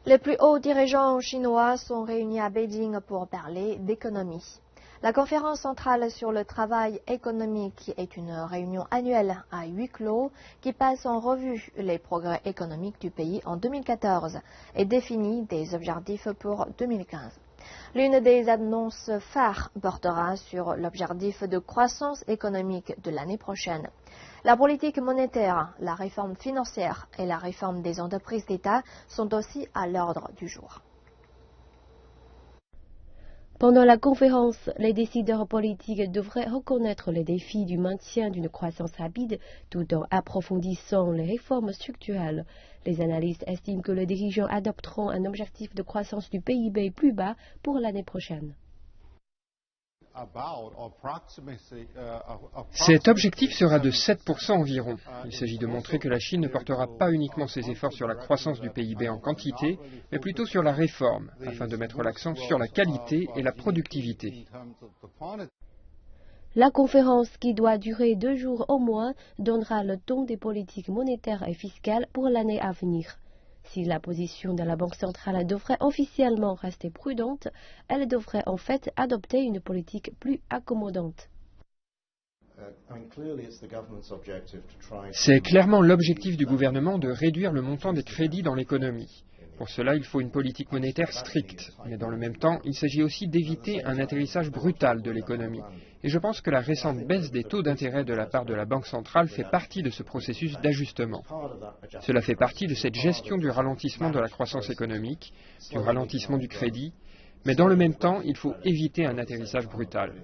Les plus hauts dirigeants chinois sont réunis à Beijing pour parler d'économie. La conférence centrale sur le travail économique est une réunion annuelle à huis clos qui passe en revue les progrès économiques du pays en 2014 et définit des objectifs pour 2015. L'une des annonces phares portera sur l'objectif de croissance économique de l'année prochaine. La politique monétaire, la réforme financière et la réforme des entreprises d'État sont aussi à l'ordre du jour. Pendant la conférence, les décideurs politiques devraient reconnaître les défis du maintien d'une croissance rapide tout en approfondissant les réformes structurelles. Les analystes estiment que les dirigeants adopteront un objectif de croissance du PIB plus bas pour l'année prochaine. Cet objectif sera de 7% environ. Il s'agit de montrer que la Chine ne portera pas uniquement ses efforts sur la croissance du PIB en quantité, mais plutôt sur la réforme, afin de mettre l'accent sur la qualité et la productivité. La conférence, qui doit durer 2 jours au moins, donnera le ton des politiques monétaires et fiscales pour l'année à venir. Si la position de la Banque centrale devrait officiellement rester prudente, elle devrait en fait adopter une politique plus accommodante. C'est clairement l'objectif du gouvernement de réduire le montant des crédits dans l'économie. Pour cela, il faut une politique monétaire stricte. Mais dans le même temps, il s'agit aussi d'éviter un atterrissage brutal de l'économie. Et je pense que la récente baisse des taux d'intérêt de la part de la Banque centrale fait partie de ce processus d'ajustement. Cela fait partie de cette gestion du ralentissement de la croissance économique, du ralentissement du crédit, mais dans le même temps, il faut éviter un atterrissage brutal.